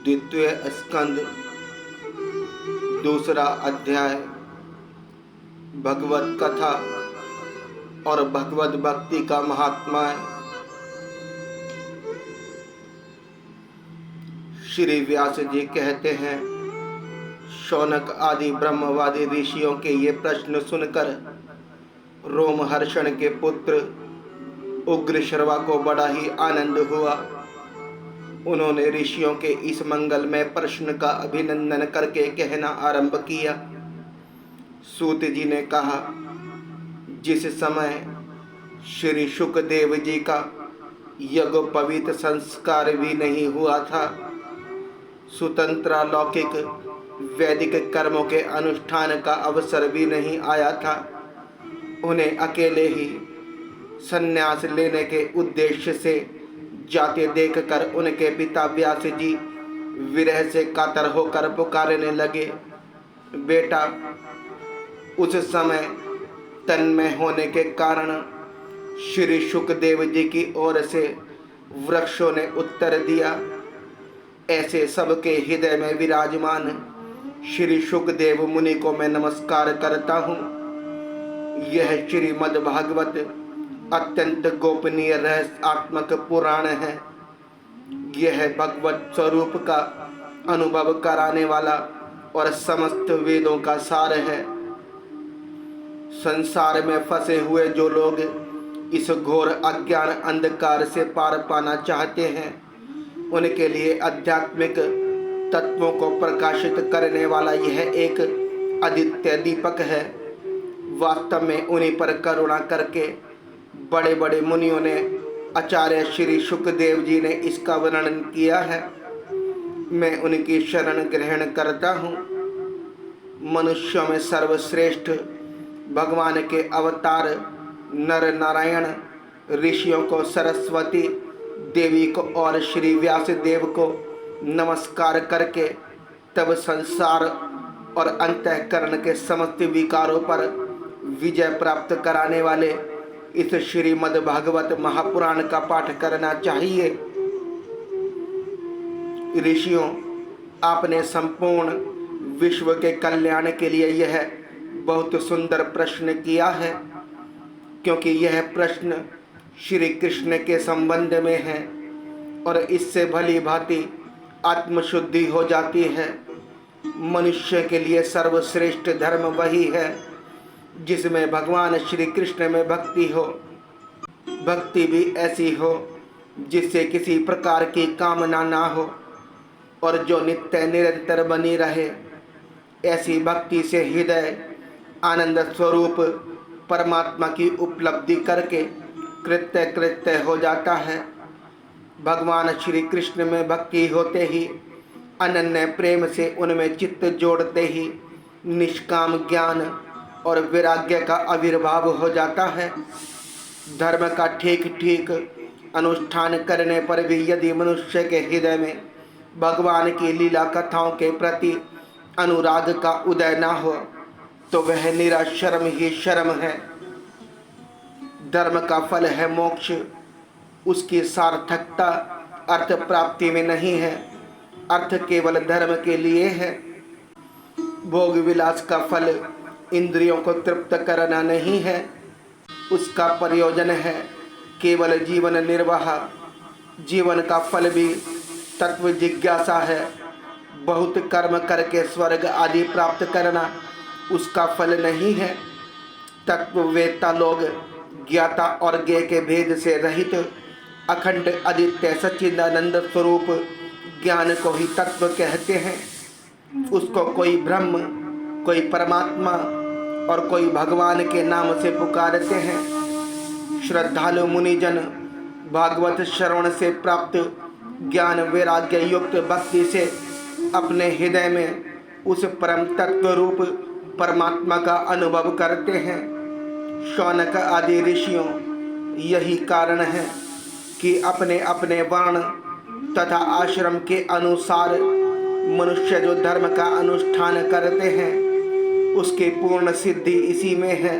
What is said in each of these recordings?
द्वितीय स्कंद दूसरा अध्याय भगवत कथा और भगवत भक्ति का महात्मा। श्री व्यास जी कहते हैं, शौनक आदि ब्रह्मवादी ऋषियों के ये प्रश्न सुनकर रोमहर्षण के पुत्र उग्रश्रवा को बड़ा ही आनंद हुआ। उन्होंने ऋषियों के इस मंगलमय प्रश्न का अभिनंदन करके कहना आरंभ किया। सूत जी ने कहा, जिस समय श्री शुकदेव जी का यज्ञोपवीत संस्कार भी नहीं हुआ था, स्वतंत्र लौकिक वैदिक कर्मों के अनुष्ठान का अवसर भी नहीं आया था, उन्हें अकेले ही संन्यास लेने के उद्देश्य से जाते देखकर उनके पिता व्यास जी विरह से कातर होकर पुकारने लगे। बेटा, उस समय तन्मय होने के कारण श्री शुकदेव जी की ओर से वृक्षों ने उत्तर दिया। ऐसे सबके हृदय में विराजमान श्री शुकदेव मुनि को मैं नमस्कार करता हूँ। यह श्रीमद् भागवत अत्यंत गोपनीय रहस्यात्मक पुराण है। यह भगवत स्वरूप का अनुभव कराने वाला और समस्त वेदों का सार है। संसार में फंसे हुए जो लोग इस घोर अज्ञान अंधकार से पार पाना चाहते हैं, उनके लिए आध्यात्मिक तत्वों को प्रकाशित करने वाला यह एक आदित्य दीपक है। वास्तव में उन्हीं पर करुणा करके बड़े बड़े मुनियों ने, आचार्य श्री शुकदेव जी ने इसका वर्णन किया है। मैं उनकी शरण ग्रहण करता हूँ। मनुष्यों में सर्वश्रेष्ठ भगवान के अवतार नर नारायण ऋषियों को, सरस्वती देवी को और श्री व्यास देव को नमस्कार करके तब संसार और अंतःकरण के समस्त विकारों पर विजय प्राप्त कराने वाले इस श्रीमद् भागवत महापुराण का पाठ करना चाहिए। ऋषियों, आपने संपूर्ण विश्व के कल्याण के लिए यह बहुत सुंदर प्रश्न किया है, क्योंकि यह प्रश्न श्री कृष्ण के संबंध में है और इससे भली भांति आत्मशुद्धि हो जाती है। मनुष्य के लिए सर्वश्रेष्ठ धर्म वही है जिसमें भगवान श्री कृष्ण में भक्ति हो। भक्ति भी ऐसी हो जिससे किसी प्रकार की कामना ना हो और जो नित्य निरंतर बनी रहे। ऐसी भक्ति से हृदय आनंद स्वरूप परमात्मा की उपलब्धि करके कृत्य कृत्य हो जाता है। भगवान श्री कृष्ण में भक्ति होते ही, अनन्य प्रेम से उनमें चित्त जोड़ते ही निष्काम ज्ञान और वैराग्य का आविर्भाव हो जाता है। धर्म का ठीक ठीक अनुष्ठान करने पर भी यदि मनुष्य के हृदय में भगवान की लीला कथाओं के प्रति अनुराग का उदय ना हो, तो वह निरा शर्म ही शर्म है। धर्म का फल है मोक्ष। उसकी सार्थकता अर्थ प्राप्ति में नहीं है। अर्थ केवल धर्म के लिए है। भोग विलास का फल इंद्रियों को तृप्त करना नहीं है। उसका प्रयोजन है केवल जीवन निर्वाह। जीवन का फल भी तत्व जिज्ञासा है। बहुत कर्म करके स्वर्ग आदि प्राप्त करना उसका फल नहीं है। तत्ववेत्ता लोग ज्ञाता और ज्ञेय के भेद से रहित अखंड आदित्य सच्चिदानंद स्वरूप ज्ञान को ही तत्व कहते हैं। उसको कोई ब्रह्म, कोई परमात्मा और कोई भगवान के नाम से पुकारते हैं। श्रद्धालु मुनिजन भागवत श्रवण से प्राप्त ज्ञान वैराग्य युक्त भक्ति से अपने हृदय में उस परम तत्व रूप परमात्मा का अनुभव करते हैं। शौनक आदि ऋषियों, यही कारण है कि अपने अपने वर्ण तथा आश्रम के अनुसार मनुष्य जो धर्म का अनुष्ठान करते हैं, उसकी पूर्ण सिद्धि इसी में है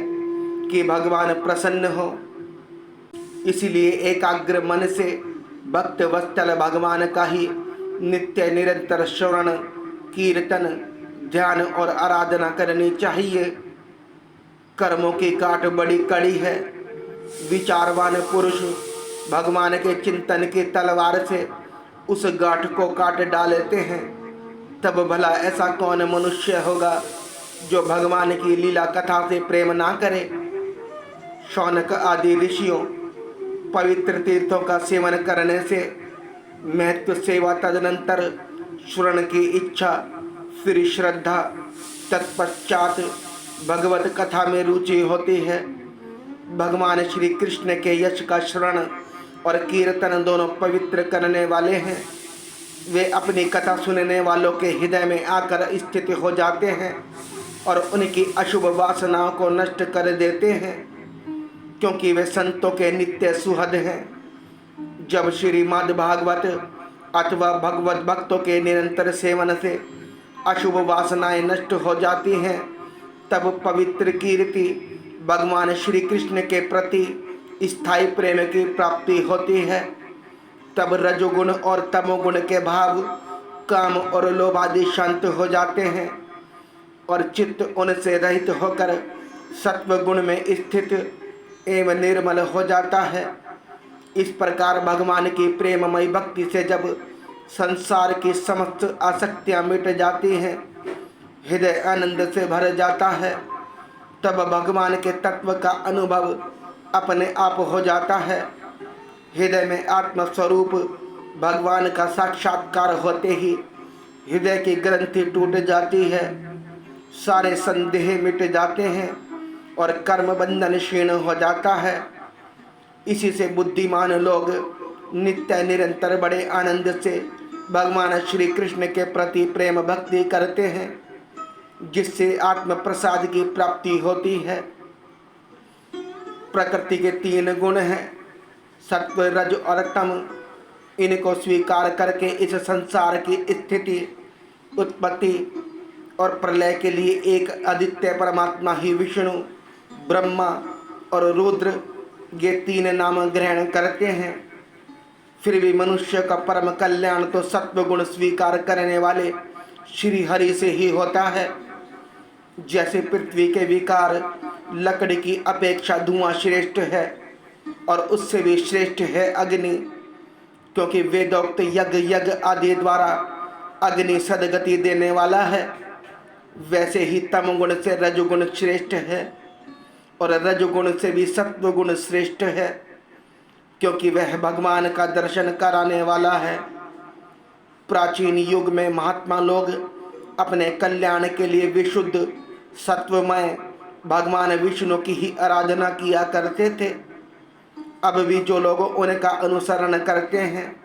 कि भगवान प्रसन्न हो। इसलिए एकाग्र मन से भक्त वत्सल भगवान का ही नित्य निरंतर श्रवण कीर्तन ध्यान और आराधना करनी चाहिए। कर्मों की काट बड़ी कड़ी है। विचारवान पुरुष भगवान के चिंतन की तलवार से उस गांठ को काट डालते हैं। तब भला ऐसा कौन मनुष्य होगा जो भगवान की लीला कथा से प्रेम ना करे। शौनक आदि ऋषियों पवित्र तीर्थों का सेवन करने से महत्व सेवा, तदनंतर श्रवण की इच्छा, फिर श्रद्धा, तत्पश्चात भगवत कथा में रुचि होती है। भगवान श्री कृष्ण के यश का श्रवण और कीर्तन दोनों पवित्र करने वाले हैं। वे अपनी कथा सुनने वालों के हृदय में आकर स्थित हो जाते हैं और उनकी अशुभ वासनाओं को नष्ट कर देते हैं, क्योंकि वे संतों के नित्य सुहृद हैं। जब श्रीमद् भागवत अथवा भगवत भक्तों के निरंतर सेवन से अशुभ वासनाएं नष्ट हो जाती हैं, तब पवित्र कीर्ति भगवान श्री कृष्ण के प्रति स्थायी प्रेम की प्राप्ति होती है। तब रजोगुण और तमोगुण के भाव, काम और लोभ आदि शांत हो जाते हैं और चित्त उनसे रहित होकर सत्व गुण में स्थित एवं निर्मल हो जाता है। इस प्रकार भगवान की प्रेममयी भक्ति से जब संसार की समस्त आसक्तियां मिट जाती हैं, हृदय आनंद से भर जाता है, तब भगवान के तत्व का अनुभव अपने आप हो जाता है। हृदय में आत्मस्वरूप भगवान का साक्षात्कार होते ही हृदय की ग्रंथि टूट जाती है, सारे संदेह मिट जाते हैं और कर्म बंधन क्षीण हो जाता है। इसी से बुद्धिमान लोग नित्य निरंतर बड़े आनंद से भगवान श्री कृष्ण के प्रति प्रेम भक्ति करते हैं, जिससे आत्म प्रसाद की प्राप्ति होती है। प्रकृति के 3 गुण हैं, सत्व, रज और तम। इनको स्वीकार करके इस संसार की स्थिति, उत्पत्ति और प्रलय के लिए एक अद्वितीय परमात्मा ही विष्णु, ब्रह्मा और रुद्र, ये 3 नाम ग्रहण करते हैं। फिर भी मनुष्य का परम कल्याण तो सत्व गुण स्वीकार करने वाले श्री हरि से ही होता है। जैसे पृथ्वी के विकार लकड़ी की अपेक्षा धुआं श्रेष्ठ है और उससे भी श्रेष्ठ है अग्नि, क्योंकि वेदोक्त यज्ञ आदि द्वारा अग्नि सदगति देने वाला है। वैसे ही तमगुण से रजोगुण श्रेष्ठ है और रजोगुण से भी सत्वगुण श्रेष्ठ है, क्योंकि वह भगवान का दर्शन कराने वाला है। प्राचीन युग में महात्मा लोग अपने कल्याण के लिए विशुद्ध सत्वमय भगवान विष्णु की ही आराधना किया करते थे। अब भी जो लोग उनका अनुसरण करते हैं,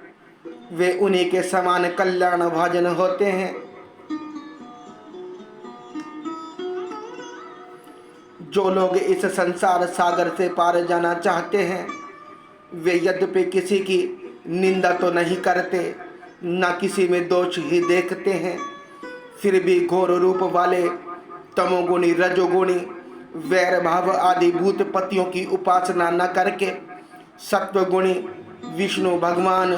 वे उन्हीं के समान कल्याण भाजन होते हैं। जो लोग इस संसार सागर से पार जाना चाहते हैं, वे यद्यपि किसी की निंदा तो नहीं करते, न किसी में दोष ही देखते हैं, फिर भी घोर रूप वाले तमोगुणी, रजोगुणी, वैर भाव आदि भूत पतियों की उपासना न करके सत्वगुणी विष्णु भगवान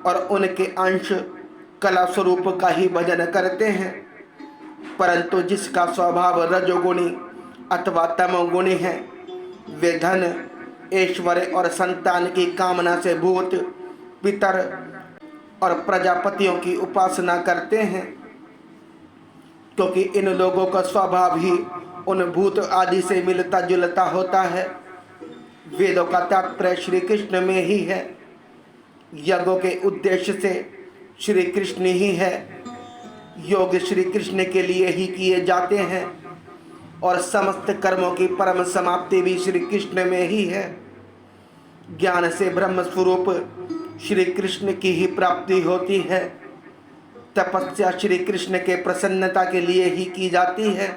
और उनके अंश कला स्वरूप का ही भजन करते हैं। परंतु जिसका स्वभाव रजोगुणी अथवा तमोगुणी है, वे धन, ऐश्वर्य और संतान की कामना से भूत, पितर और प्रजापतियों की उपासना करते हैं, क्योंकि इन लोगों का स्वभाव ही उन भूत आदि से मिलता जुलता होता है। वेदों का तात्पर्य श्री कृष्ण में ही है। यज्ञों के उद्देश्य से श्री कृष्ण ही है। योग श्री कृष्ण के लिए ही किए जाते हैं और समस्त कर्मों की परम समाप्ति भी श्री कृष्ण में ही है। ज्ञान से ब्रह्म स्वरूप श्री कृष्ण की ही प्राप्ति होती है। तपस्या श्री कृष्ण के प्रसन्नता के लिए ही की जाती है।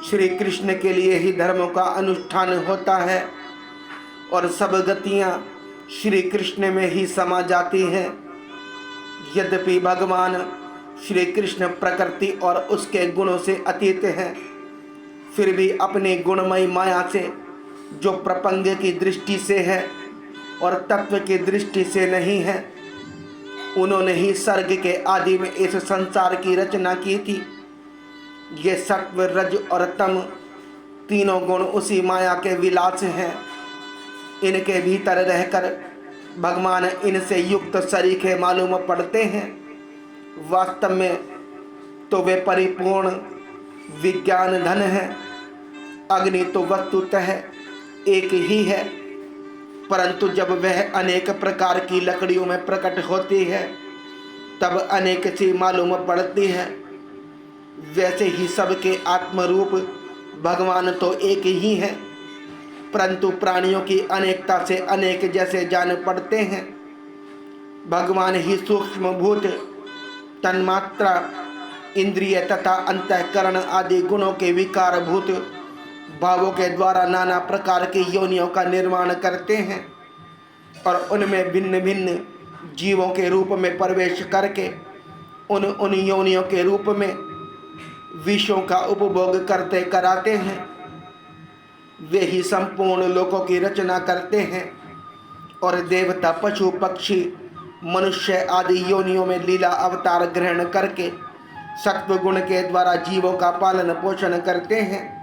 श्री कृष्ण के लिए ही धर्मों का अनुष्ठान होता है और सब गतियाँ श्री कृष्ण में ही समा जाती हैं। यद्यपि भगवान श्री कृष्ण प्रकृति और उसके गुणों से अतीत हैं, फिर भी अपनी गुणमयी माया से, जो प्रपंच की दृष्टि से है और तत्व की दृष्टि से नहीं है, उन्होंने ही स्वर्ग के आदि में इस संसार की रचना की थी। ये सत्व, रज और तम तीनों गुण उसी माया के विलास हैं। इनके भीतर रहकर भगवान इनसे युक्त सरीखे मालूम पड़ते हैं। वास्तव में तो वे परिपूर्ण विज्ञान धन है। अग्नि तो वस्तुतः एक ही है, परंतु जब वह अनेक प्रकार की लकड़ियों में प्रकट होती है तब अनेक सी मालूम पड़ती है। वैसे ही सबके आत्मरूप भगवान तो एक ही है, परंतु प्राणियों की अनेकता से अनेक जैसे जान पड़ते हैं। भगवान ही सूक्ष्म भूत, तन्मात्रा, इंद्रिय तथा अंतःकरण आदि गुणों के विकार भूत भावों के द्वारा नाना प्रकार की योनियों का निर्माण करते हैं और उनमें भिन्न भिन्न जीवों के रूप में प्रवेश करके उन योनियों के रूप में विषयों का उपभोग करते कराते हैं। वे ही संपूर्ण लोकों की रचना करते हैं और देवता, पशु, पक्षी, मनुष्य आदि योनियों में लीला अवतार ग्रहण करके सत्व गुण के द्वारा जीवों का पालन पोषण करते हैं।